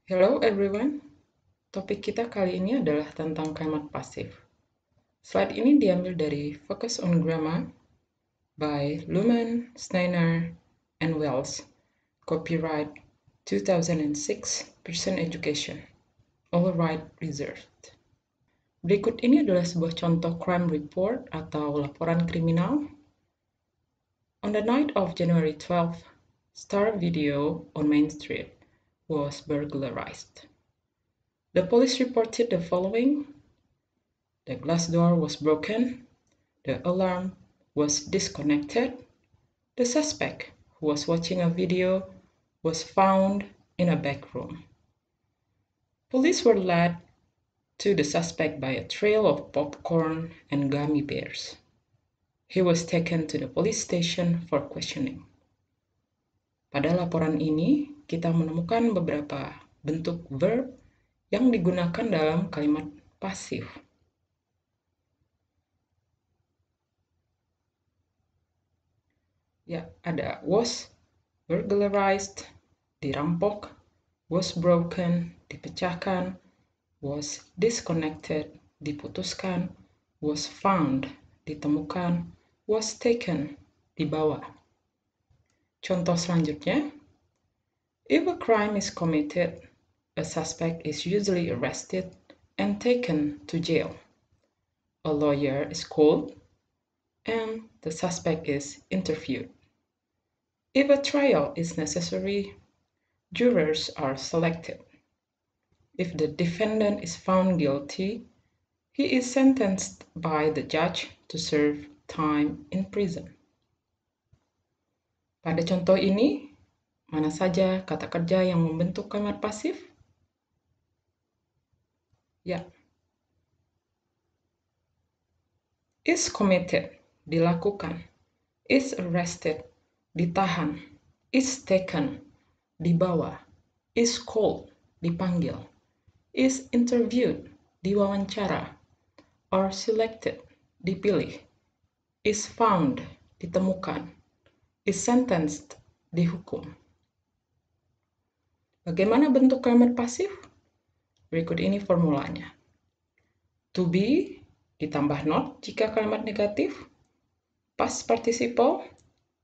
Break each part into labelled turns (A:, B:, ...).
A: Hello everyone, topik kita kali ini adalah tentang kalimat pasif. Slide ini diambil dari Focus on Grammar by Luhmann, Steiner, and Wells, copyright 2006, Pearson Education, all right reserved. Berikut ini adalah sebuah contoh crime report atau laporan kriminal. On the night of January 12th, Star Video on Main Street was burglarized. The police reported the following: the glass door was broken, the alarm was disconnected, the suspect, who was watching a video, was found in a back room. Police were led to the suspect by a trail of popcorn and gummy bears. He was taken to the police station for questioning. Pada laporan ini, kita menemukan beberapa bentuk verb yang digunakan dalam kalimat pasif. Ya, ada was, burglarized, dirampok, was broken, dipecahkan, was disconnected, diputuskan, was found, ditemukan, was taken, dibawa. Contoh selanjutnya, if a crime is committed, a suspect is usually arrested and taken to jail. A lawyer is called and the suspect is interviewed. If a trial is necessary, jurors are selected. If the defendant is found guilty, he is sentenced by the judge to serve time in prison. Pada contoh ini, mana saja kata kerja yang membentuk kalimat pasif? Ya. Is committed, dilakukan. Is arrested, ditahan. Is taken, dibawa. Is called, dipanggil. Is interviewed, diwawancara. Or selected, dipilih. Is found, ditemukan. Is sentenced, dihukum. Bagaimana bentuk kalimat pasif? Berikut ini formulanya. To be ditambah not jika kalimat negatif. Past participle,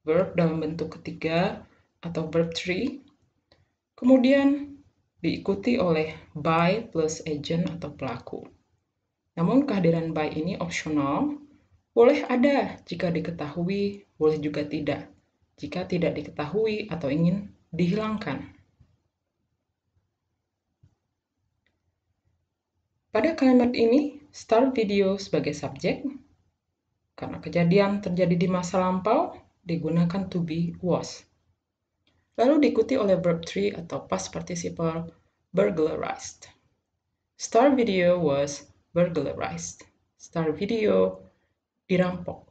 A: verb dalam bentuk ketiga atau verb 3. Kemudian diikuti oleh by plus agent atau pelaku. Namun kehadiran by ini opsional, boleh ada jika diketahui, boleh juga tidak, jika tidak diketahui atau ingin dihilangkan. Pada kalimat ini, Star Video sebagai subjek, karena kejadian terjadi di masa lampau, digunakan to be was. Lalu diikuti oleh verb 3 atau past participle burglarized. Star Video was burglarized. Star Video dirampok.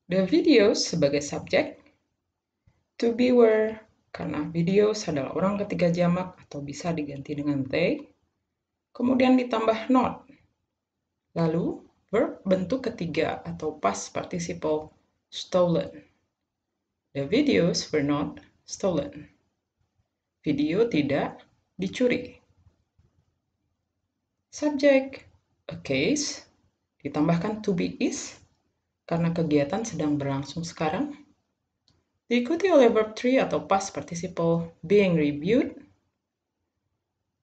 A: The videos sebagai subjek, to be were, karena videos adalah orang ketiga jamak atau bisa diganti dengan they. Kemudian ditambah not. Lalu verb bentuk ketiga atau past participle stolen. The videos were not stolen. Video tidak dicuri. Subjek, a case, ditambahkan to be is, karena kegiatan sedang berlangsung sekarang. Diikuti oleh verb 3 atau past participle being reviewed.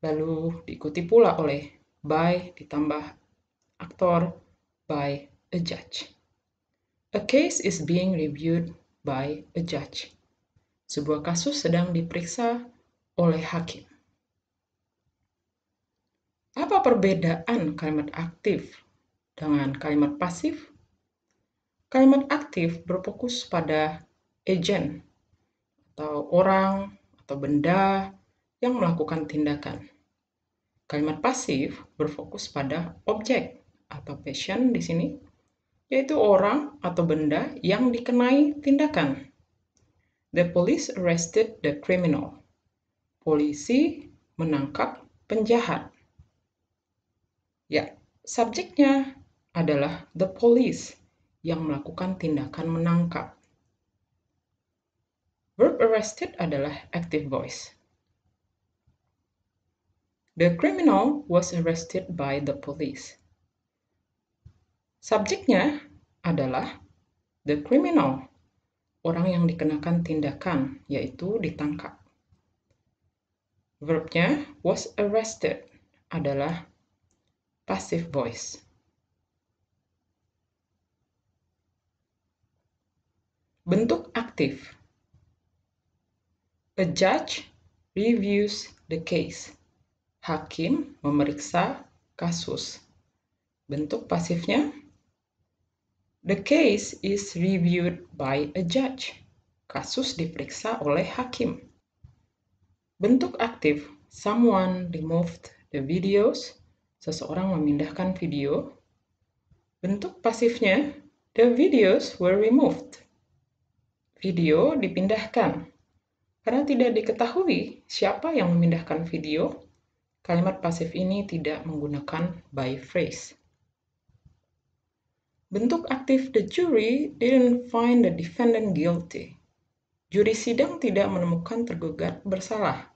A: Lalu diikuti pula oleh by ditambah aktor by a judge. A case is being reviewed by a judge. Sebuah kasus sedang diperiksa oleh hakim. Apa perbedaan kalimat aktif dengan kalimat pasif? Kalimat aktif berfokus pada agent atau orang atau benda yang melakukan tindakan. Kalimat pasif berfokus pada objek atau patient di sini, yaitu orang atau benda yang dikenai tindakan. The police arrested the criminal. Polisi menangkap penjahat. Ya, subjeknya adalah the police yang melakukan tindakan menangkap. Verb arrested adalah active voice. The criminal was arrested by the police. Subjeknya adalah the criminal, orang yang dikenakan tindakan, yaitu ditangkap. Verbnya was arrested adalah passive voice. Bentuk aktif. A judge reviews the case. Hakim memeriksa kasus. Bentuk pasifnya, the case is reviewed by a judge. Kasus diperiksa oleh hakim. Bentuk aktif, someone removed the videos. Seseorang memindahkan video. Bentuk pasifnya, the videos were removed. Video dipindahkan. Karena tidak diketahui siapa yang memindahkan video, kalimat pasif ini tidak menggunakan by phrase. Bentuk aktif, the jury didn't find the defendant guilty. Juri sidang tidak menemukan tergugat bersalah.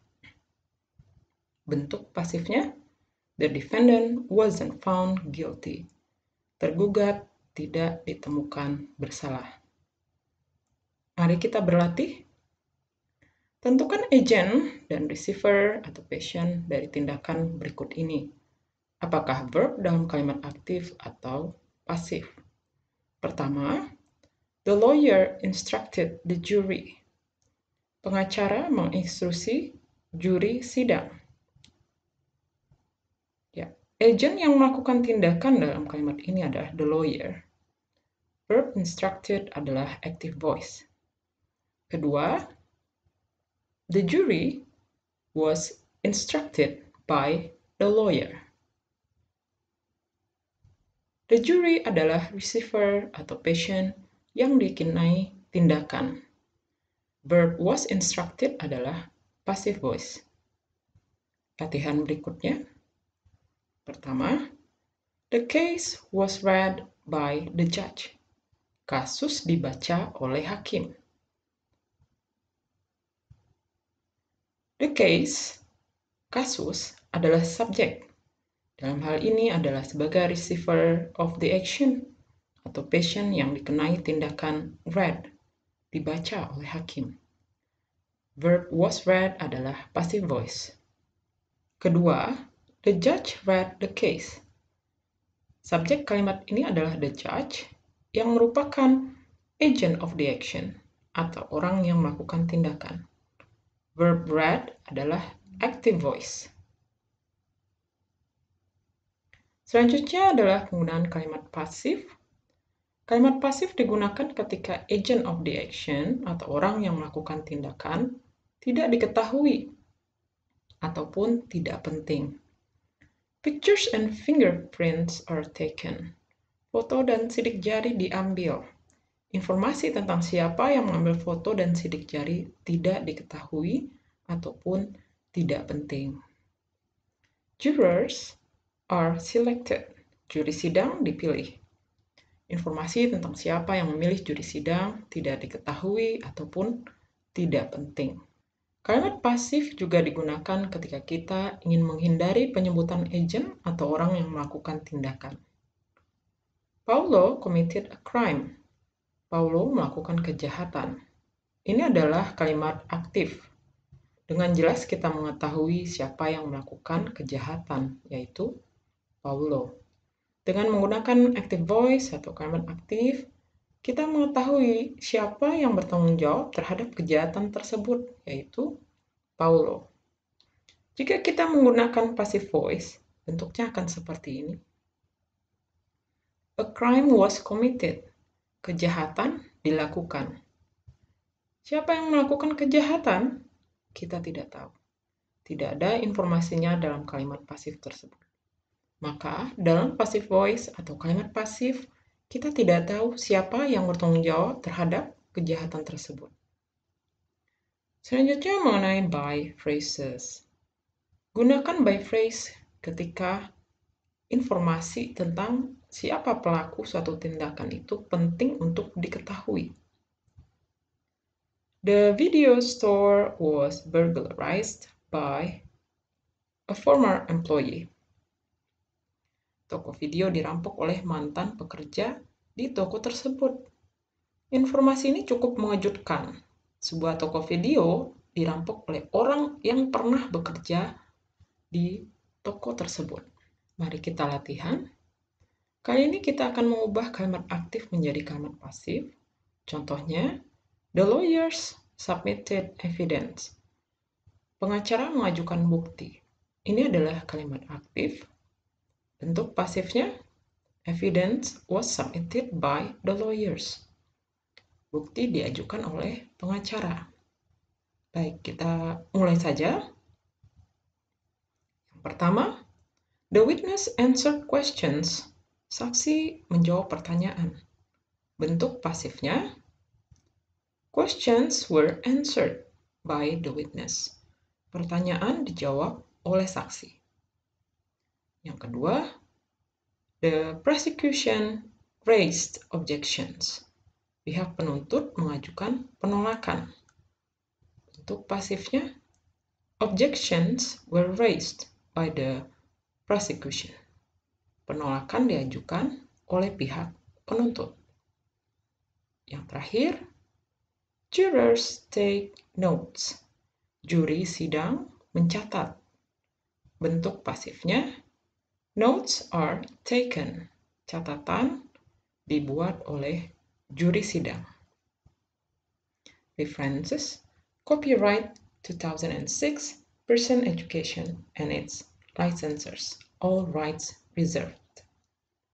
A: Bentuk pasifnya, the defendant wasn't found guilty. Tergugat tidak ditemukan bersalah. Mari kita berlatih. Tentukan agent dan receiver atau patient dari tindakan berikut ini. Apakah verb dalam kalimat aktif atau pasif? Pertama, the lawyer instructed the jury. Pengacara menginstruksi juri sidang. Ya, agent yang melakukan tindakan dalam kalimat ini adalah the lawyer. Verb instructed adalah active voice. Kedua, the jury was instructed by the lawyer. The jury adalah receiver atau patient yang dikenai tindakan. Verb was instructed adalah passive voice. Latihan berikutnya. Pertama, the case was read by the judge. Kasus dibaca oleh hakim. The case, kasus, adalah subjek. Dalam hal ini adalah sebagai receiver of the action atau patient yang dikenai tindakan read, dibaca oleh hakim. Verb was read adalah passive voice. Kedua, the judge read the case. Subjek kalimat ini adalah the judge yang merupakan agent of the action atau orang yang melakukan tindakan. Verb read adalah active voice. Selanjutnya adalah penggunaan kalimat pasif. Kalimat pasif digunakan ketika agent of the action atau orang yang melakukan tindakan tidak diketahui ataupun tidak penting. Pictures and fingerprints are taken. Foto dan sidik jari diambil. Informasi tentang siapa yang mengambil foto dan sidik jari tidak diketahui ataupun tidak penting. Jurors are selected. Juri sidang dipilih. Informasi tentang siapa yang memilih juri sidang tidak diketahui ataupun tidak penting. Kalimat pasif juga digunakan ketika kita ingin menghindari penyebutan agent atau orang yang melakukan tindakan. Paulo committed a crime. Paulo melakukan kejahatan. Ini adalah kalimat aktif. Dengan jelas kita mengetahui siapa yang melakukan kejahatan, yaitu Paulo. Dengan menggunakan active voice atau kalimat aktif, kita mengetahui siapa yang bertanggung jawab terhadap kejahatan tersebut, yaitu Paulo. Jika kita menggunakan passive voice, bentuknya akan seperti ini. A crime was committed. Kejahatan dilakukan. Siapa yang melakukan kejahatan? Kita tidak tahu. Tidak ada informasinya dalam kalimat pasif tersebut. Maka, dalam passive voice atau kalimat pasif, kita tidak tahu siapa yang bertanggung jawab terhadap kejahatan tersebut. Selanjutnya mengenai by phrases. Gunakan by phrase ketika informasi tentang siapa pelaku suatu tindakan itu penting untuk diketahui. The video store was burglarized by a former employee. Toko video dirampok oleh mantan pekerja di toko tersebut. Informasi ini cukup mengejutkan. Sebuah toko video dirampok oleh orang yang pernah bekerja di toko tersebut. Mari kita latihan. Kali ini kita akan mengubah kalimat aktif menjadi kalimat pasif. Contohnya, the lawyers submitted evidence. Pengacara mengajukan bukti. Ini adalah kalimat aktif. Bentuk pasifnya, evidence was submitted by the lawyers. Bukti diajukan oleh pengacara. Baik, kita mulai saja. Yang pertama, the witness answered questions. Saksi menjawab pertanyaan. Bentuk pasifnya, questions were answered by the witness. Pertanyaan dijawab oleh saksi. Yang kedua, the prosecution raised objections. Pihak penuntut mengajukan penolakan. Bentuk pasifnya, objections were raised by the prosecution. Penolakan diajukan oleh pihak penuntut. Yang terakhir, jurors take notes. Juri sidang mencatat. Bentuk pasifnya, notes are taken. Catatan dibuat oleh juri sidang. References: Copyright 2006, Pearson Education and its licensors, all rights reserved.